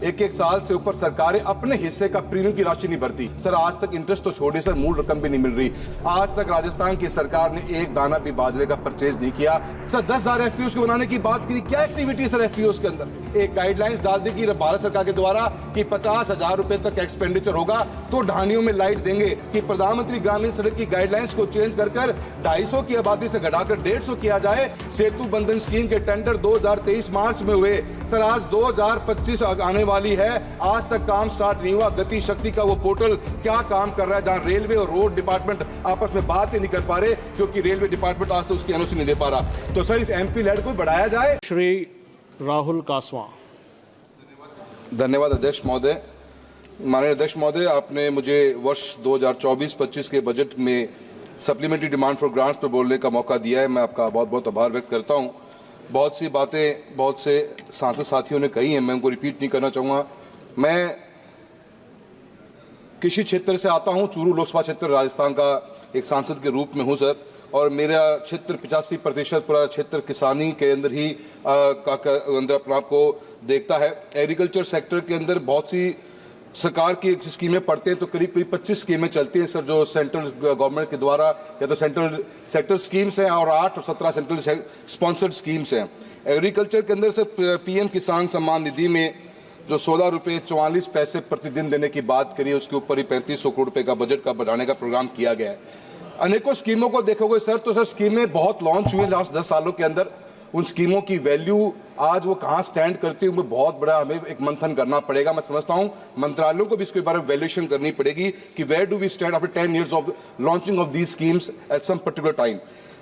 एक एक साल से ऊपर सरकारें अपने हिस्से का प्रीमियम की राशि नहीं भरती। सर आज तक इंटरेस्ट तो छोड़िए सर, मूल रकम भी नहीं मिल रही। आज तक राजस्थान की सरकार ने एक दाना भी बाजरे का परचेज नहीं किया। सर 10,000 एफपीओ को बनाने की बात की, क्या एक्टिविटी सर एफपीओ के अंदर? एक गाइडलाइंस डाल दी कि भारत सरकार के द्वारा कि 50,000 रुपए तक एक्सपेंडिचर होगा तो ढानियों में लाइट देंगे, कि प्रधानमंत्री ग्रामीण सड़क की गाइडलाइंस को चेंज कर 250 की आबादी से घटाकर 150 किया जाए। सेतु बंधन स्कीम के टेंडर 2023 मार्च में हुए, सर आज 2025 आने वाली है, आज तक काम स्टार्ट नहीं हुआ। गति शक्ति का वो पोर्टल क्या काम कर रहा है, जहां रेलवे और रोड डिपार्टमेंट आपस में बात ही नहीं कर पा रहे क्योंकि रेलवे डिपार्टमेंट आज तक उसकी एनओसी नहीं दे पा रहा। तो सर इस एमपी लेड को बढ़ाया जाए। श्री राहुल कासवा। धन्यवाद अध्यक्ष महोदय। माननीय अध्यक्ष महोदय, आपने मुझे वर्ष 2024-25 के बजट में सप्लीमेंट्री डिमांड फॉर ग्रांट्स पर बोलने का मौका दिया है। मैं आपका बहुत बहुत आभार व्यक्त करता हूं। बहुत सी बातें बहुत से सांसद साथियों ने कही हैं, मैं उनको रिपीट नहीं करना चाहूँगा। मैं कृषि क्षेत्र से आता हूं, चूरू लोकसभा क्षेत्र राजस्थान का एक सांसद के रूप में हूं सर, और मेरा क्षेत्र 85% पूरा क्षेत्र किसानी के अंदर ही अंदर अपने आप को देखता है। एग्रीकल्चर सेक्टर के अंदर बहुत सी सरकार की स्कीमें पढ़ते हैं तो करीब करीब 25 स्कीमें चलती हैं सर, जो सेंट्रल गवर्नमेंट के द्वारा या तो सेंट्रल सेक्टर स्कीम्स हैं और 8 और 17 सेंट्रल स्पॉन्सर्ड स्कीम्स हैं। एग्रीकल्चर के अंदर से पीएम किसान सम्मान निधि में जो 16 रुपये 44 पैसे प्रतिदिन देने की बात करी है, उसके ऊपर ही 3500 करोड़ रुपए का बजट का बढ़ाने का प्रोग्राम किया गया है। अनेकों स्कीमों को देखोगे सर तो सर स्कीमें बहुत लॉन्च हुई लास्ट 10 सालों के अंदर। उन स्कीमों की वैल्यू आज वो कहाँ स्टैंड करती है, उनमें बहुत बड़ा हमें एक मंथन करना पड़ेगा। मैं समझता हूँ मंत्रालयों को भी इसके बारे में वैल्यूएशन करनी पड़ेगी कि where do we stand after 10 years of launching of these schemes at some particular time.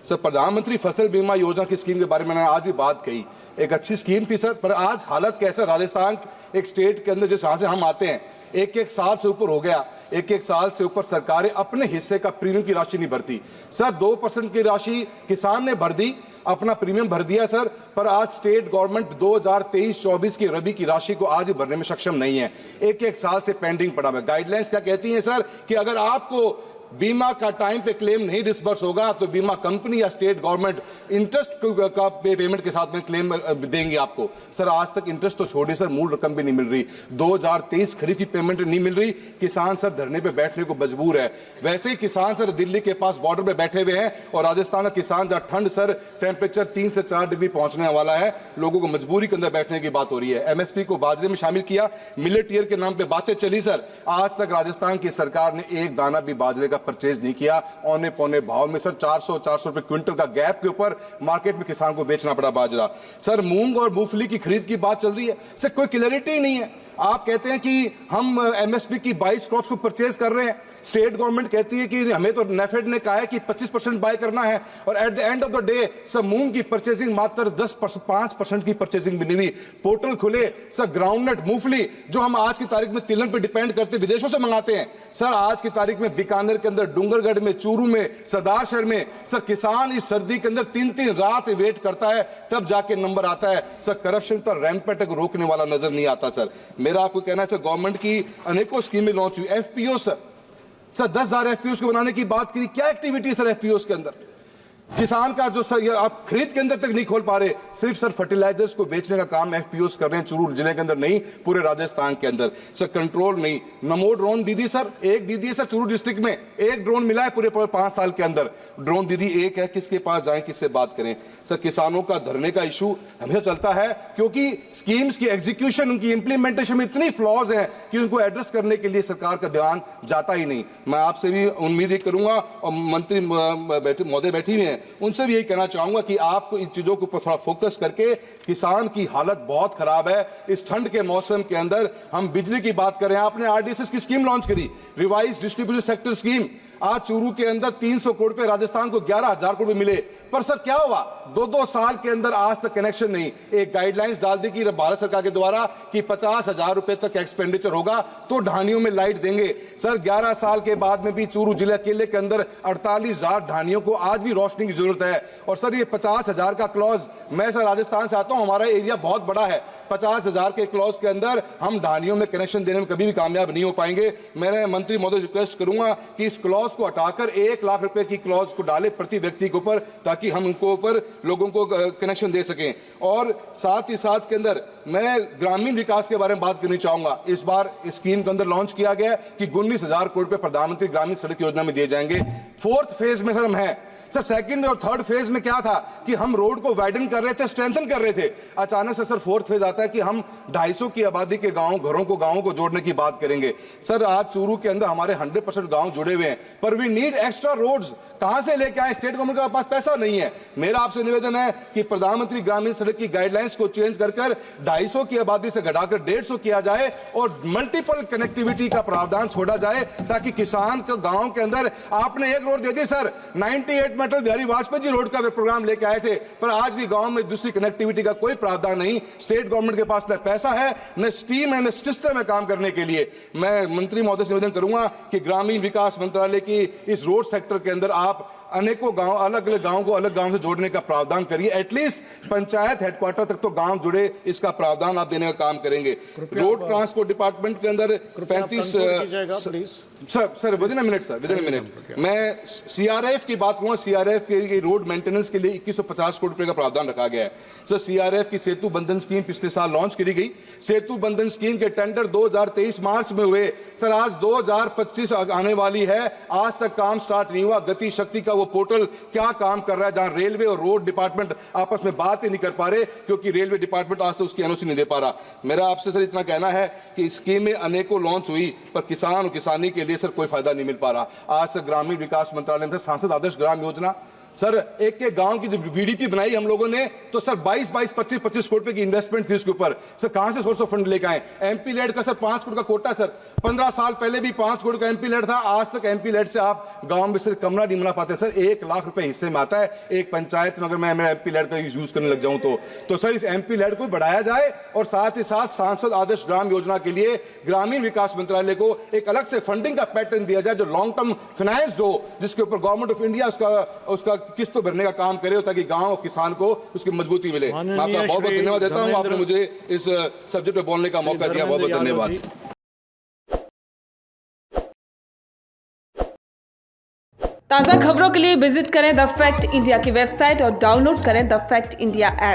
Sir प्रधानमंत्री फसल बीमा योजना की स्कीम के बारे में मैंने आज भी बात कही, एक अच्छी स्कीम थी सर, पर आज हालत कैसा राजस्थान एक स्टेट के अंदर जिस जहां से हम आते हैं, एक एक साल से ऊपर हो गया, एक एक साल से ऊपर सरकारें अपने हिस्से का प्रीमियम की राशि नहीं भरती। सर 2% की राशि किसान ने भर दी, अपना प्रीमियम भर दिया सर, पर आज स्टेट गवर्नमेंट 2023-24 की रबी की राशि को आज भरने में सक्षम नहीं है। एक एक साल से पेंडिंग पड़ा है। गाइडलाइंस क्या कहती हैं सर कि अगर आपको बीमा का टाइम पे क्लेम नहीं डिसबर्स होगा तो बीमा कंपनी या स्टेट गवर्नमेंट इंटरेस्ट का पेमेंट के साथ में क्लेम देंगे आपको। सर आज तक इंटरेस्ट तो छोड़िए सर, मूल रकम भी नहीं मिल रही। 2023 खरीफ की पेमेंट नहीं मिल रही, किसान सर धरने पे बैठने को मजबूर है। वैसे ही किसान सर दिल्ली के पास बॉर्डर पे बैठे हुए हैं और राजस्थान का किसान जहां ठंड सर टेम्परेचर 3 से 4 डिग्री पहुंचने वाला है, लोगों को मजबूरी के अंदर बैठने की बात हो रही है। एमएसपी को बाजरे में शामिल किया, मिलेट ईयर के नाम पे बातें चली सर, आज तक राजस्थान की सरकार ने एक दाना भी बाजरे का परचेज नहीं किया। औने पौने भाव में सर 400 रुपए क्विंटल का गैप के ऊपर मार्केट में किसान को बेचना पड़ा बाजरा। सर मूंग और मूंगफली की खरीद की बात चल रही है सर, कोई क्लैरिटी नहीं है। आप कहते हैं कि हम एमएसपी की 22 क्रॉप्स को परचेज कर रहे हैं, स्टेट गवर्नमेंट कहती है कि हमें तो नेफेड ने कहा है कि 25% बाय करना है, और at the end of the day sir मूंग की परचेजिंग मात्र 5% की परचेजिंग भी नहीं हुई। पोर्टल खुले सर, ग्राउंडनट मूंगफली जो हम आज की तारीख में तिलहन पे डिपेंड करते विदेशों से मंगाते हैं, सर आज की तारीख में बीकानेर के अंदर, डूंगरगढ़ में, चूरू में, सरदार शहर में सर किसान इस सर्दी के अंदर 3-3 रात वेट करता है, तब जाके नंबर आता है। सर करप्शन का रैंपेट को रोकने वाला नजर नहीं आता। सर मेरा आपको कहना है सर गवर्नमेंट की अनेकों स्कीमें लॉन्च हुई। एफपीओ सर 10,000 एफपीओ को बनाने की बात की, क्या एक्टिविटी सर एफपीओ के अंदर? किसान का जो सर आप खरीद के अंदर तक नहीं खोल पा रहे, सिर्फ सर फर्टिलाइजर्स को बेचने का काम एफपीओस कर रहे हैं, चूरू जिले के अंदर नहीं, पूरे राजस्थान के अंदर। सर कंट्रोल नहीं। नमो ड्रोन दीदी सर, एक दीदी है सर चूरू डिस्ट्रिक्ट में, एक ड्रोन मिला है पूरे 5 साल के अंदर। ड्रोन दीदी एक है, किसके पास जाएं, किससे बात करें? सर किसानों का धरने का इशू हमेशा चलता है क्योंकि स्कीम्स की एग्जीक्यूशन, उनकी इंप्लीमेंटेशन में इतनी फ्लॉज है कि उनको एड्रेस करने के लिए सरकार का ध्यान जाता ही नहीं। मैं आपसे भी उम्मीद करूंगा, और मंत्री महोदय बैठी हुई हैं, उनसे भी यही कहना चाहूंगा कि आपको इन चीजों के ऊपर थोड़ा फोकस करके, किसान की हालत बहुत खराब है इस ठंड के मौसम के अंदर। हम बिजली की बात करें, आपने आरडीएसएस की स्कीम लॉन्च करी, रिवाइज डिस्ट्रीब्यूशन सेक्टर स्कीम। आज चूरू के अंदर 300 करोड़ पे, राजस्थान को 11,000 करोड़ मिले, पर सर क्या हुआ? 2-2 साल के अंदर आज तक कनेक्शन नहीं। एक गाइडलाइंस डाल दी कि भारत सरकार के द्वारा कि 50,000 रुपए तक एक्सपेंडिचर होगा तो ढानियों में लाइट देंगे। सर 11 साल के बाद में भी चूरू जिले अकेले के अंदर 48,000 ढानियों को आज भी रोशनी सोचने की जरूरत है। और सर ये 50,000 का क्लॉज, मैं सर राजस्थान से आता हूं, हमारा एरिया बहुत बड़ा है, 50,000 के क्लॉज के अंदर हम ढाणियों में कनेक्शन देने में कभी भी कामयाब नहीं हो पाएंगे। मैं मंत्री महोदय रिक्वेस्ट करूंगा कि इस क्लॉज को हटाकर 1 लाख रुपए की क्लॉज को डाले प्रति व्यक्ति के ऊपर, ताकि हम उनको ऊपर लोगों को कनेक्शन दे सकें। और साथ ही साथ के अंदर मैं ग्रामीण विकास के बारे में बात करनी चाहूंगा। इस बार इस स्कीम के अंदर लॉन्च किया गया कि 19,000 करोड़ रुपए प्रधानमंत्री ग्रामीण सड़क योजना में दिए जाएंगे। 4th फेज में सर हम हैं। सर 2nd और 3rd फेज में क्या था कि हम रोड को वाइडन कर रहे थे, स्ट्रेंथन कर रहे थे। अचानक से सर 4th फेज आता है कि हम 250 की आबादी के गांव गांवों को जोड़ने की बात करेंगे। सर आज चूरू के अंदर हमारे 100% गांव जुड़े हुए हैं, पर वी नीड एक्स्ट्रा रोड्स। कहां से लेके आए? स्टेट गवर्नमेंट के पास पैसा नहीं है। मेरा आपसे निवेदन है कि प्रधानमंत्री ग्रामीण सड़क की गाइडलाइंस को चेंज कर 250 की आबादी से घटाकर 150 किया जाए और मल्टीपल कनेक्टिविटी का प्रावधान छोड़ा जाए, ताकि किसान को गांव के अंदर, आपने एक रोड दे दी सर, 98 अटल बिहारी वाजपेयी जी रोड का प्रोग्राम लेके आए थे, पर आज भी गांव में दूसरी कनेक्टिविटी का कोई प्रावधान नहीं। स्टेट गवर्नमेंट के पास न पैसा है, न स्टीम है, न सिस्टम है काम करने के लिए। मैं मंत्री महोदय से निवेदन करूंगा कि ग्रामीण विकास मंत्रालय की इस रोड सेक्टर के अंदर आप अनेकों गांव, अलग अलग गांव को अलग गांव से जोड़ने का प्रावधान करिए। एटलीस्ट पंचायत हेडक्वार्टर तक तो गांव जुड़े, इसका प्रावधान आप देने का काम करेंगे। रोड ट्रांसपोर्ट डिपार्टमेंट के अंदर 35 sir with in a minute मैं सीआरएफ की बात करूंगा। सीआरएफ के रोड मेंटेनेंस के लिए 2150 करोड़ रुपए का प्रावधान रखा गया है। सर सीआरएफ की सेतु बंधन स्कीम पिछले साल लॉन्च करी गई। सेतु बंधन स्कीम के टेंडर 2023 मार्च में हुए। सर आज 2025 आने वाली है, आज तक काम स्टार्ट नहीं हुआ। गति शक्ति का वो पोर्टल क्या काम कर रहा है, जहां रेलवे और रोड डिपार्टमेंट आपस में बात ही नहीं कर पा रहे, क्योंकि रेलवे डिपार्टमेंट आज तक उसकी एनओसी नहीं दे पा रहा। मेरा आपसे सर इतना कहना है कि स्कीमें अनेकों लॉन्च हुई, पर किसान और किसानी के लिए सर कोई फायदा नहीं मिल पा रहा। आज से ग्रामीण विकास मंत्रालय में सांसद आदर्श ग्राम योजना, सर एक गांव की जब वीडीपी बनाई हम लोगों ने, तो सर 22-25 करोड़ रुपए की इन्वेस्टमेंट थी उसके ऊपर। सर कहां से सोर्स ऑफ फंड लेकर आए? एमपी लेड का सर 5 करोड़ का कोटा। सर 15 साल पहले भी 5 करोड़ का एमपी लेड था। आज तक एमपी लेड से आप गांव में सिर्फ कमरा नहीं बना पाते। सर 1 लाख रुपए हिस्से में आता है एक पंचायत में, अगर मैं मेरा एमपी लेड का यूज करने लग जाऊं तो सर इस एमपी लेड को बढ़ाया जाए, और साथ ही साथ सांसद आदर्श ग्राम योजना के लिए ग्रामीण विकास मंत्रालय को एक अलग से फंडिंग का पैटर्न दिया जाए, जो लॉन्ग टर्म फाइनेंस्ड हो, जिसके ऊपर गवर्नमेंट ऑफ इंडिया उसका किस्त भरने का काम करे, ताकि गांव और किसान को उसकी मजबूती मिले। मैं आपका बहुत बहुत धन्यवाद देता हूं, आपने मुझे इस सब्जेक्ट पे बोलने का मौका दिया। बहुत बहुत धन्यवाद। ताज़ा खबरों के लिए विजिट करें द फैक्ट इंडिया की वेबसाइट और डाउनलोड करें द फैक्ट इंडिया ऐप।